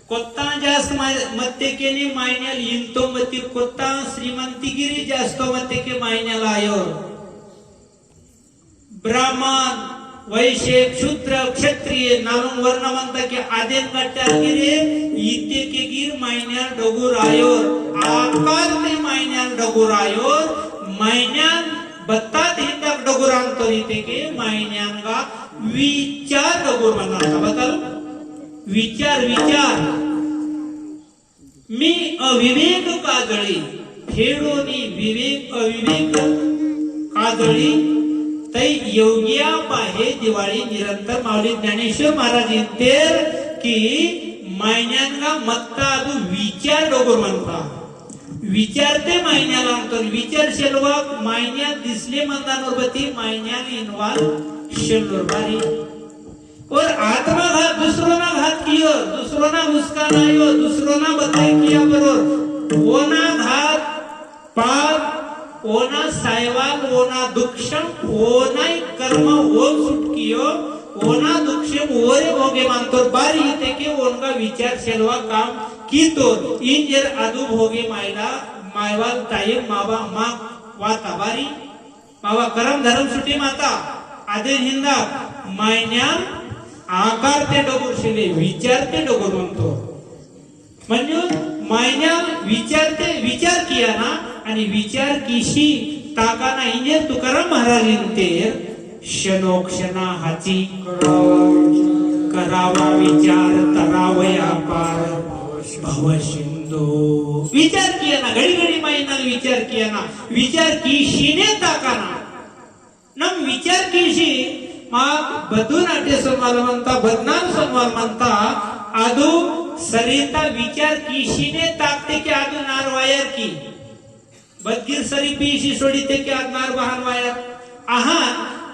कोत्ता जास्त मत्तेकेने मायन्याल इंतो मत्ती कोत्ता श्रीमंतिगिरी जास्त मत्तेके मायन्याला आयो ब्राह्मण वैश्य शूद्र क्षत्रिय नालून वर्ण म्हणता की आदेन कट्टागिरे इते के गिर मायन्याल डगुर आयोर आकार ते मायन्याल डगुर आयोर मायन्याल बत्तात हिंदक डगुरांतो इते के मायन्यांगा विचार डगुर म्हणता बताल विचार विचार मी अविवेक काजळी फेडोनी विवेक अविवेक काजळी तै योग्या पाहे दिवाळी निरंतर माऊली ज्ञानेश्वर महाराज इंतेर की मायन्यांगा मत्ता अदू विचार डोगर म्हणता विचारते मायन्याला अंतर विचार शेलवा मायन्या दिसले मंदानोरबती मायन्याला इन्वॉल्व शेलोर बारी और आत्मा घात दूसरों ना घात कियो दूसरों ना उसका नायो दूसरों ना बताए किया बरोबर ओना घात पाप ओना सायवाल ओना दुक्षम ओना कर्म ओन सुटकियो ओना दुक्षम ओरे भोगे मानतो बारी येते के ओनका विचार शेलवा काम कीतो इंजर आदू भोगे मायला मायवाल ताये मावा मा वाता बारी मावा करम धर्म सुटी माता आदे हिंदा मायन्या आकार ते डोगर शिले विचारते डोगर म्हणतो म्हणजे मायन्या विचारते विचार किया ना आणि विचार किशी ताकाना इंजे तुकाराम महाराज इंते क्षणोक्षणा हाची करावा विचार तरावया पार भव सिंधू विचार किया ना घडी घडी मायना विचार किया ना विचार किशीने ताकाना नम विचार किशी मग बदून आटे सोमवार म्हणता बदनाम सोमवार म्हणता आदू सरिता विचार किशीने ताकते की आदू नार वायर की बदगीर सरी पीशी सोडीते की आद नार बहान वायर आहा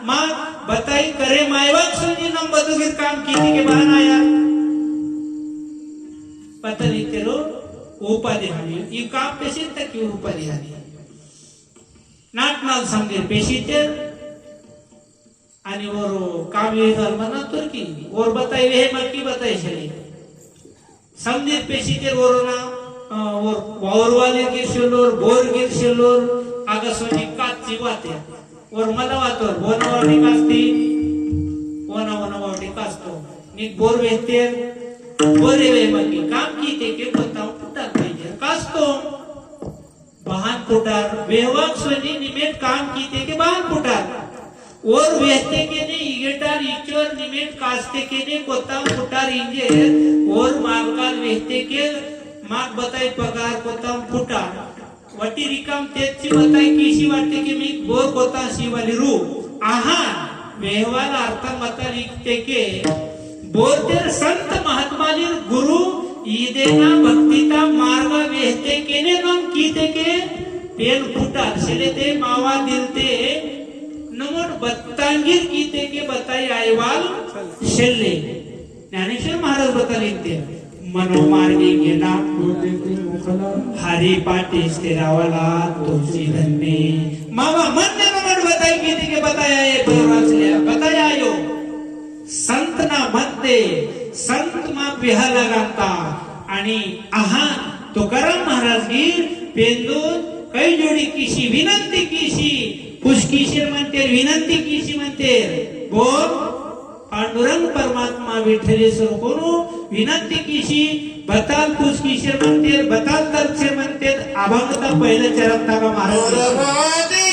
मग बताई करे मायवाक सुनी नम बदुगीर काम की के बहान आया पता नहीं तेरो उपाधि हानी ये काम पेशी तक की उपाधि हानी नाट नाल समझे पेशी तेर आणि और काम ये मना तो की और बताई वे मक्की बताई चली समझे पेशी के वरोना और वावर वाले गिरशलोर बोर गिरशलोर आगसोनी काची वाते और मला वातोर बोनावर कास्ती बोनावर कास्तो निक बोर वेते बोरे वे मक्की काम की ते के बताओ पुटार पाहिजे कास्तो बहान पुटार वेवाक सोनी निमेट काम की ते के बहान पुटार और वेस्ते के ने इगेटार इचोर निमेट कास्ते के ने कोता फुटार इंजे और मागकाल वेस्ते के माग बताई पगार कोता फुटार वटी रिकाम तेची बताई किशी वाटते की मी बोर कोता शिवाली रू आहा वेहवाल अर्थ मता लिखते के बोरतेर संत महात्माली गुरु ईदेना भक्तिता मार्ग वेस्ते के ने नम कीते के पेन फुटार सेलेते मावा दिलते नमोट बत्तांगीर कीते के बताई आयवाल शेल्ले ज्ञानेश्वर महाराज बताले मनोमार्गी गेला हरी पाटी स्थिरावला तुलसी धन्ने मावा मन ने नमोट बताई कीते के बताया ये बताया आयो संत ना म्हणते संत मा बिहा लगाता आणि आहा तुकाराम महाराज की पेंदून कई जोडी किशी विनंती किशी पुष्कीशीर म्हणते विनंती किशी म्हणते बोल पांडुरंग परमात्मा विठ्ठलेश्वर कोणू विनंती किशी बताल पुष्कीशीर म्हणते बताल तर्क्षे म्हणते अभंगता पहिलं चरण ताका महाराज